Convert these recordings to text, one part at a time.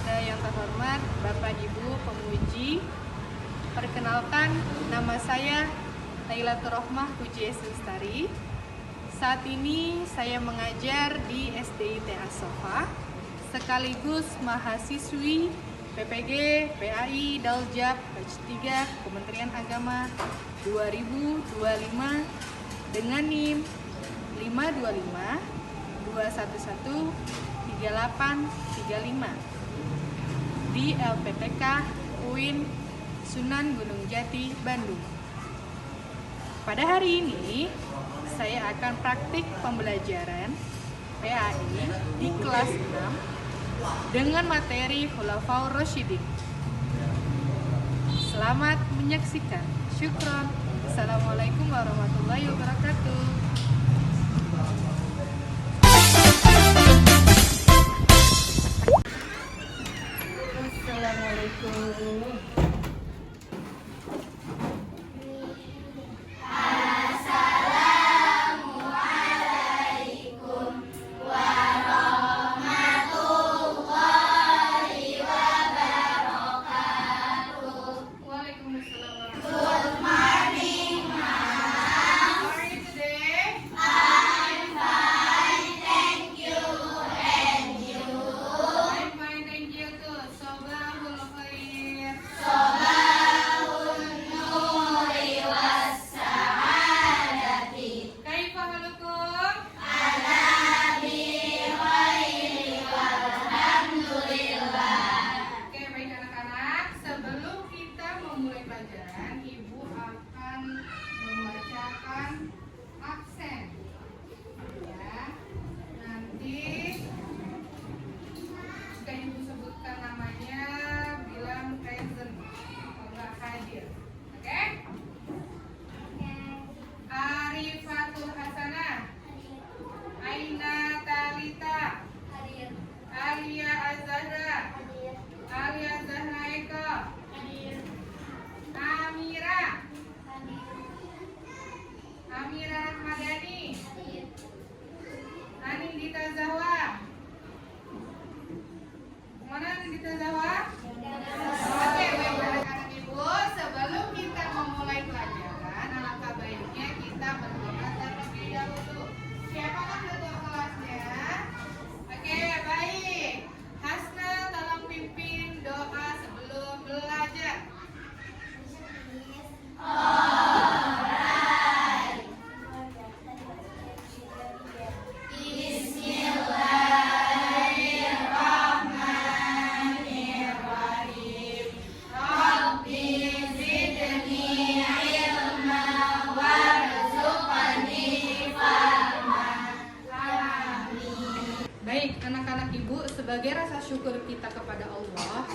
kepada yang terhormat Bapak Ibu Pemuji. Perkenalkan, nama saya Lailatul Rohmah Puji Lestari. Saat ini saya mengajar di SDIT As-Sofa, sekaligus mahasiswi PPG PAI Daljab Batch 3 Kementerian Agama 2025 dengan NIM 525 211 3835 di LPTK UIN Sunan Gunung Jati, Bandung. Pada hari ini, saya akan praktik pembelajaran PAI di kelas 6 dengan materi Khulafaur Rasyidin. Selamat menyaksikan. Syukron. Assalamualaikum warahmatullahi wabarakatuh. Assalamualaikum. Sebagai rasa syukur kita kepada Allah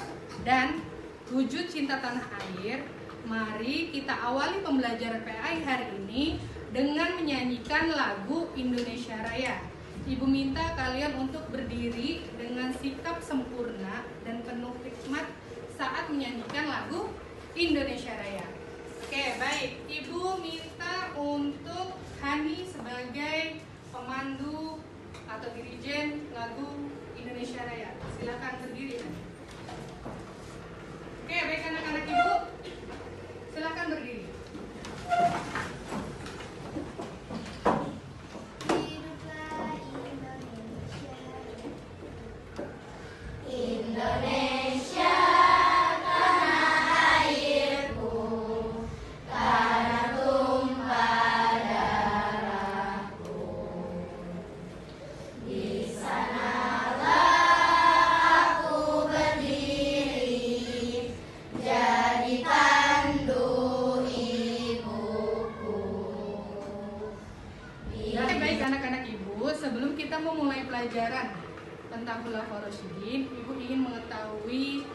dan wujud cinta tanah air, mari kita awali pembelajaran PAI hari ini dengan menyanyikan lagu Indonesia Raya. Ibu minta kalian untuk berdiri dengan sikap sempurna dan penuh hikmat saat menyanyikan lagu Indonesia Raya. Oke, baik. Ibu minta untuk Hani sebagai pemandu atau dirijen lagu Indonesia Raya. Silakan berdiri. Oke, baik anak-anak ibu. Silakan berdiri. Indonesia. Sebelum kita memulai pelajaran tentang Khulafaur Rasyidin, Ibu ingin mengetahui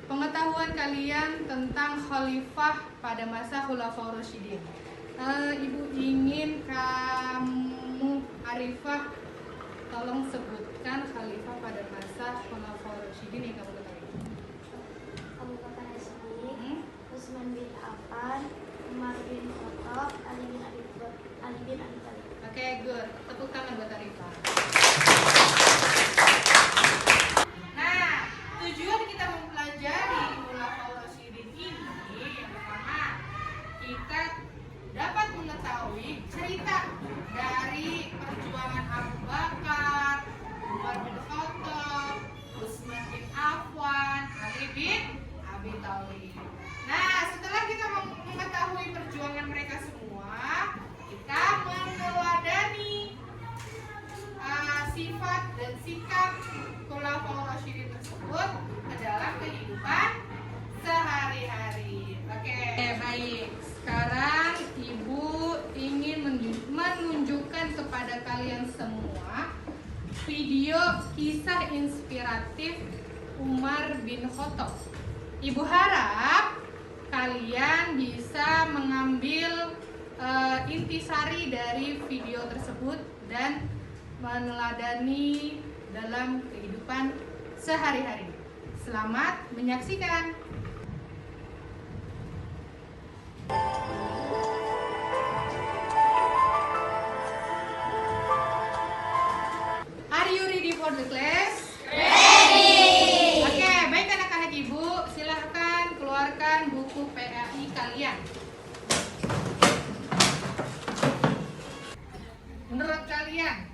pengetahuan kalian tentang khalifah pada masa Khulafaur Rasyidin. Ibu ingin kamu Arifah tolong sebutkan khalifah pada masa Khulafaur Rasyidin yang kamu ketahui. Abu Bakar As-Siddiq, Utsman bin Affan, Umar bin Khattab, Ali bin Abi Thalib. Oke, good. Tepuk tangan buat Arifah. Nah, Thalib. Nah, setelah kita mengetahui perjuangan mereka semua, kita meneladani sifat dan sikap Khulafaur Rasyidin tersebut ke dalam kehidupan sehari-hari. Oke, baik. Sekarang Ibu ingin menunjukkan kepada kalian semua video kisah inspiratif Umar bin Khattab. Ibu harap kalian bisa mengambil intisari dari video tersebut dan meneladani dalam kehidupan sehari-hari. Selamat menyaksikan. Are you ready for the class? Ready. Oke, baik anak-anak Ibu, silahkan keluarkan buku PAI kalian. Menurut kalian,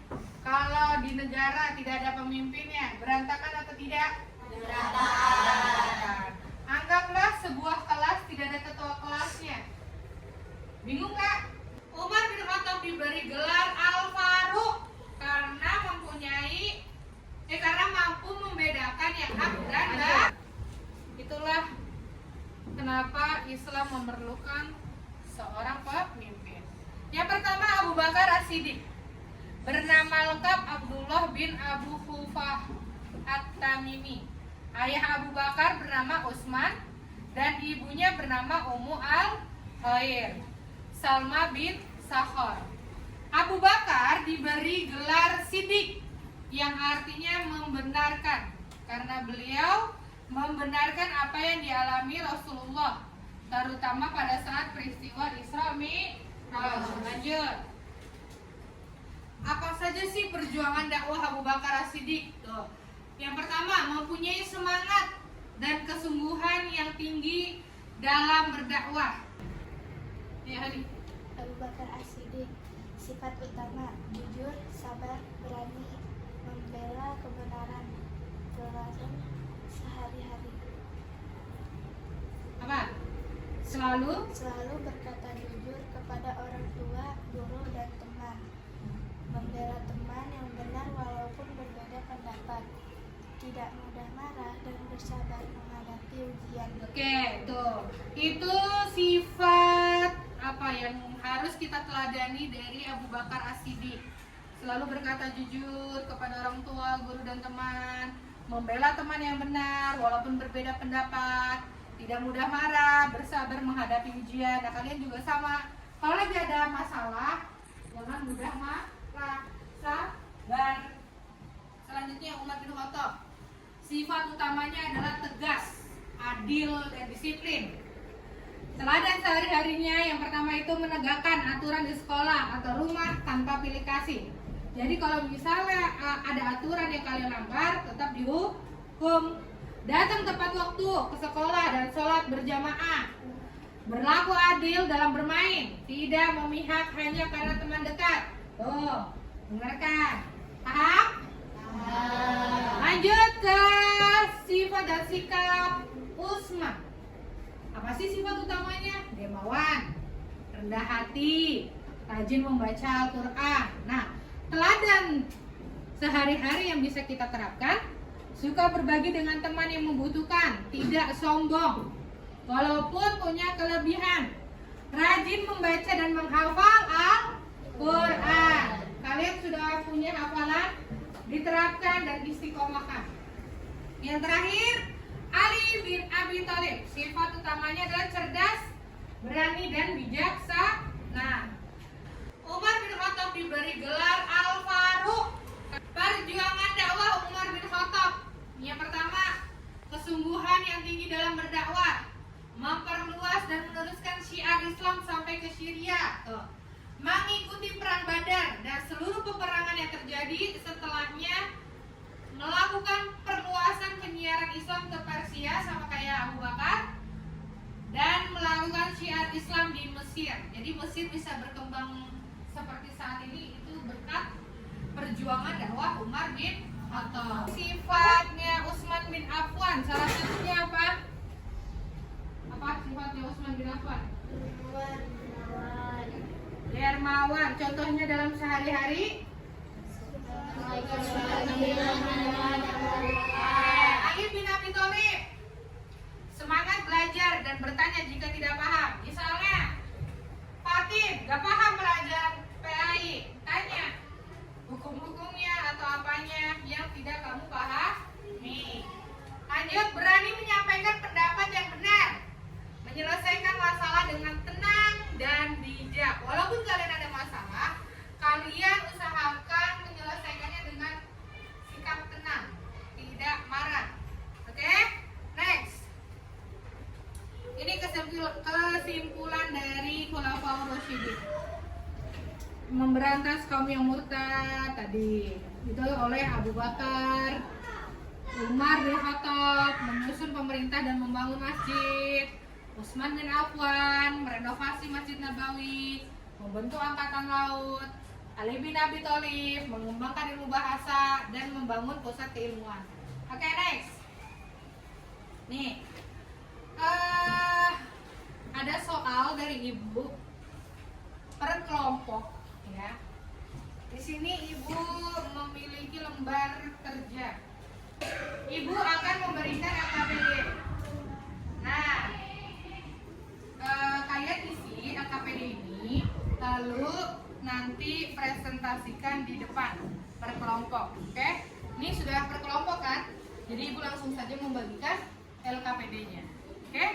kalau di negara tidak ada pemimpinnya, berantakan atau tidak? Berantakan. Anggaplah sebuah kelas tidak ada ketua kelasnya. Bingung Kak? Umar bin Khattab diberi gelar Al-Faruq karena mampu membedakan yang hak dan batil. Itulah kenapa Islam memerlukan seorang pemimpin. Yang pertama, Abu Bakar As-Siddiq. Bernama lengkap Abdullah bin Abu Hufah At-Tamimi. Ayah Abu Bakar bernama Utsman dan ibunya bernama Ummu Al-Khair Salma bin Sakhar. Abu Bakar diberi gelar Siddiq yang artinya membenarkan karena beliau membenarkan apa yang dialami Rasulullah, terutama pada saat peristiwa Isra Mi'raj. Lanjut. Apa saja sih perjuangan dakwah Abu Bakar As-Siddiq? Tuh. Yang pertama, mempunyai semangat dan kesungguhan yang tinggi dalam berdakwah. Ya, Hadi. Abu Bakar As-Siddiq, sifat utama jujur, sabar, berani, membela kebenaran, teladan sehari-hari. Apa? Selalu berkata jujur kepada orang tua, guru, dan teman. Membela teman yang benar walaupun berbeda pendapat. Tidak mudah marah dan bersabar menghadapi ujian. Oke, tuh. Itu sifat apa yang harus kita teladani dari Abu Bakar As-Siddiq. Selalu berkata jujur kepada orang tua, guru, dan teman. Membela teman yang benar walaupun berbeda pendapat. Tidak mudah marah, bersabar menghadapi ujian. Nah, kalian juga sama. Kalau lagi ada masalah, jangan mudah marah, sabar. Selanjutnya Umar bin Khattab. Sifat utamanya adalah tegas, adil, dan disiplin. Teladan sehari-harinya yang pertama itu menegakkan aturan di sekolah atau rumah tanpa pilih kasih. Jadi kalau misalnya ada aturan yang kalian langgar, tetap dihukum. Datang tepat waktu ke sekolah dan sholat berjamaah. Berlaku adil dalam bermain, tidak memihak hanya karena teman dekat. Tuh, dengarkan. Paham? Lanjut ke sifat dan sikap Utsman. Apa sih sifat utamanya? Dermawan, rendah hati, rajin membaca Al-Quran. Nah, teladan sehari-hari yang bisa kita terapkan: suka berbagi dengan teman yang membutuhkan, tidak sombong walaupun punya kelebihan, rajin membaca dan menghafal Al-Quran. Kalian sudah punya hafalan? Diterapkan dan istiqomahkan. Yang terakhir, Ali bin Abi Thalib. Sifat utamanya adalah cerdas, berani, dan bijaksana. Umar bin Khattab diberi gelar Al-Faruq. Perjuangan dakwah Umar bin Khattab. Yang pertama, kesungguhan yang tinggi dalam berdakwah, memperluas dan meneruskan syiar Islam sampai ke Syria. Mengikuti perang Badar dan seluruh peperangan yang terjadi setelahnya, melakukan perluasan penyiaran Islam ke Persia sama kayak Abu Bakar, dan melakukan syiar Islam di Mesir. Jadi Mesir bisa berkembang seperti saat ini itu berkat perjuangan dakwah Umar bin Khattab. Sifatnya Utsman bin Affan salah satunya apa? Afwan? Dermawan. Contohnya dalam sehari-hari? Ali bin Abi Thalib. Semangat belajar dan bertanya jika tidak paham. Misalnya, Fatih, gak paham pelajaran PAI. Tanya hukum-hukumnya atau apanya yang tidak kamu pahami. Lanjut, berani menyampaikan pendapat yang benar. Menyelesaikan masalah dengan tenang dan bijak. Walaupun kalian ada masalah, kalian usahakan menyelesaikannya dengan sikap tenang, tidak marah. Oke? Next. Ini kesimpulan dari Khulafaur Rasyidin. Memberantas kaum yang murtad tadi itu oleh Abu Bakar, Umar bin Khattab menyusun pemerintah dan membangun masjid, Utsman bin Affan merenovasi Masjid Nabawi, membentuk angkatan laut, Ali bin Abi Thalib mengembangkan ilmu bahasa dan membangun pusat keilmuan. Oke, next. Nih, ada soal dari ibu per kelompok, ya. Di sini ibu memiliki lembar kerja. Ibu akan memberikan LKPD. Nah, kalian isi LKPD ini, lalu nanti presentasikan di depan per kelompok. Oke? Ini sudah per kelompok kan? Jadi ibu langsung saja membagikan LKPD-nya. Oke?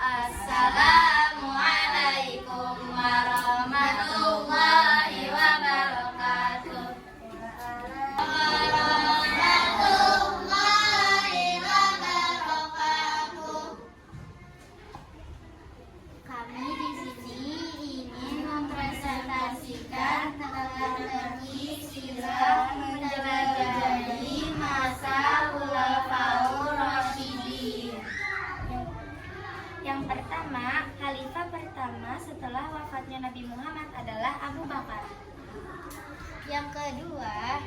Assalamualaikum warahmatullahi wabarakatuh. Warahmatullahi wabarakatuh. Kami di sini ingin mempresentasikan strategi sirah menjelajahi masa Khulafaur Rasyidin. Yang pertama, khalifah pertama setelah wafatnya Nabi Muhammad adalah Abu Bakar. Yang kedua,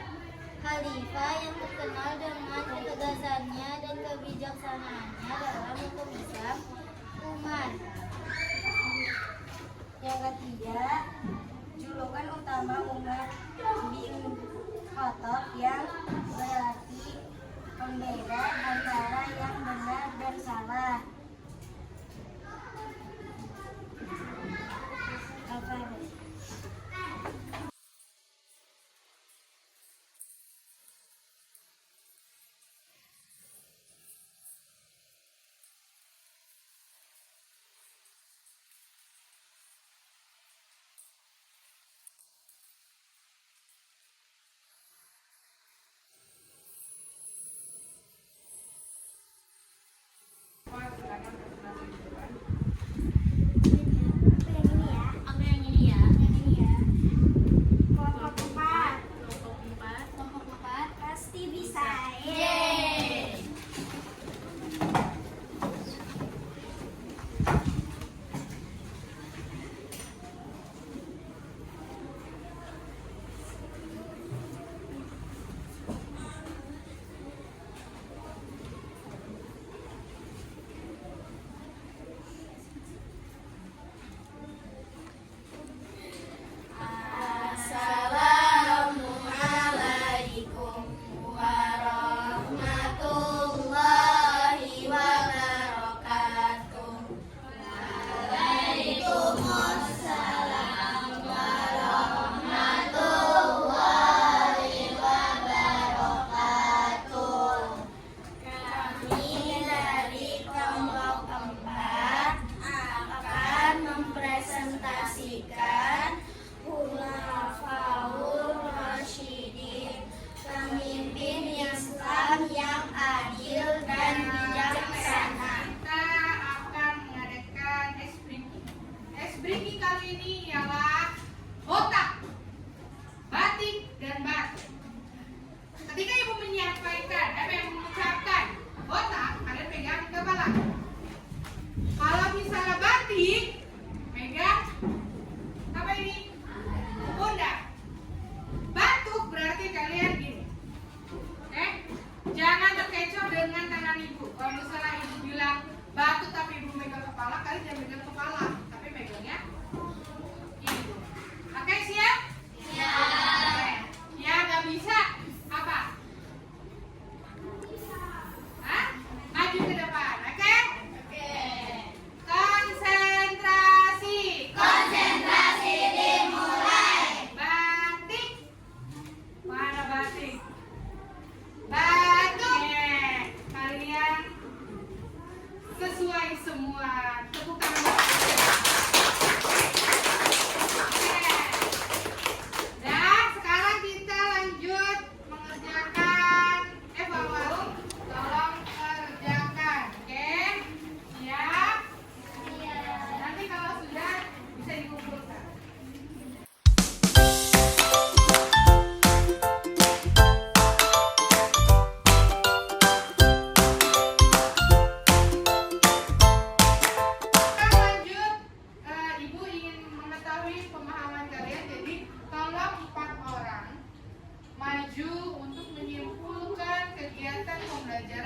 khalifah yang terkenal dengan ketegasannya dan kebijaksanaannya dalam hukum Islam, Umar. Yang ketiga, julukan utama Umar bin Khattab yang berarti pembeda antara yang benar dan salah.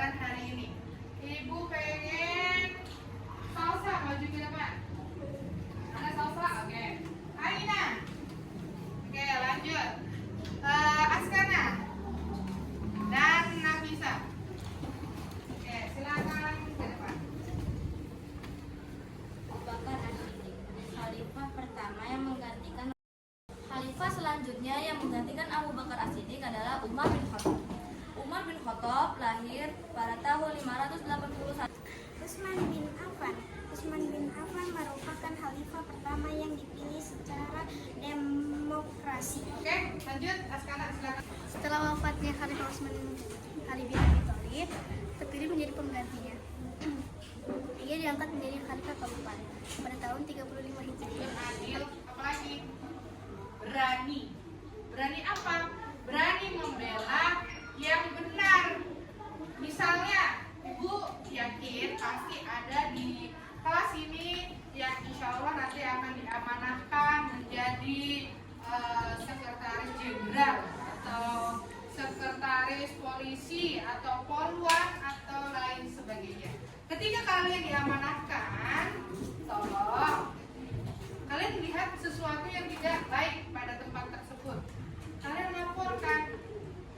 pembelajaran hari ini. Ibu pengen salsa maju ke depan. Ada salsa? Oke. Aina. Oke, lanjut. Askana dan Nafisa. Oke, silakan ke depan. Abu Bakar As-Siddiq, khalifah pertama yang menggantikan. Khalifah selanjutnya yang menggantikan Abu Bakar As-Siddiq adalah Umar bin Khattab. Umar bin Khattab lahir pada tahun 581. Utsman bin Affan merupakan khalifah pertama yang dipilih secara demokrasi. Oke, lanjut. Askana, silakan. Setelah wafatnya Khalifah Utsman bin Ali bin Abi Thalib terpilih menjadi penggantinya. Ia diangkat menjadi khalifah keempat pada tahun 35 Hijriah. Adil, apalagi? Berani. Berani apa? Berani membela yang benar. Misalnya, Ibu yakin pasti ada di kelas ini yang insya Allah nanti akan diamanahkan menjadi sekretaris jenderal atau sekretaris polisi atau polwan atau lain sebagainya. Ketika kalian diamanahkan, tolong kalian lihat sesuatu yang tidak baik pada tempat tersebut. Kalian laporkan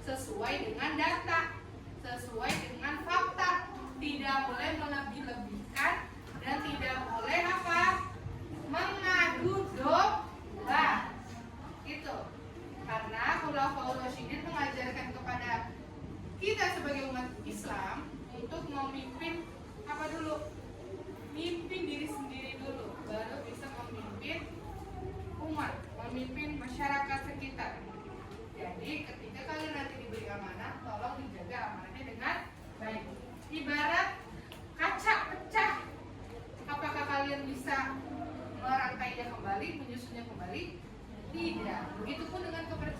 sesuai dengan data, sesuai dengan fakta. Tidak boleh melebih-lebihkan dan tidak boleh apa? Mengadu domba. Itu. Karena Khulafaur Rasyidin mengajarkan kepada kita sebagai umat Islam untuk memimpin apa dulu? Mimpin diri sendiri dulu, baru bisa memimpin umat, memimpin masyarakat sekitar. Jadi ketika kalian nanti diberi amanah, tolong dijaga amanahnya dengan baik. Ibarat kaca pecah, apakah kalian bisa merangkainya kembali, menyusunnya kembali? Tidak. Begitupun dengan kepercayaan.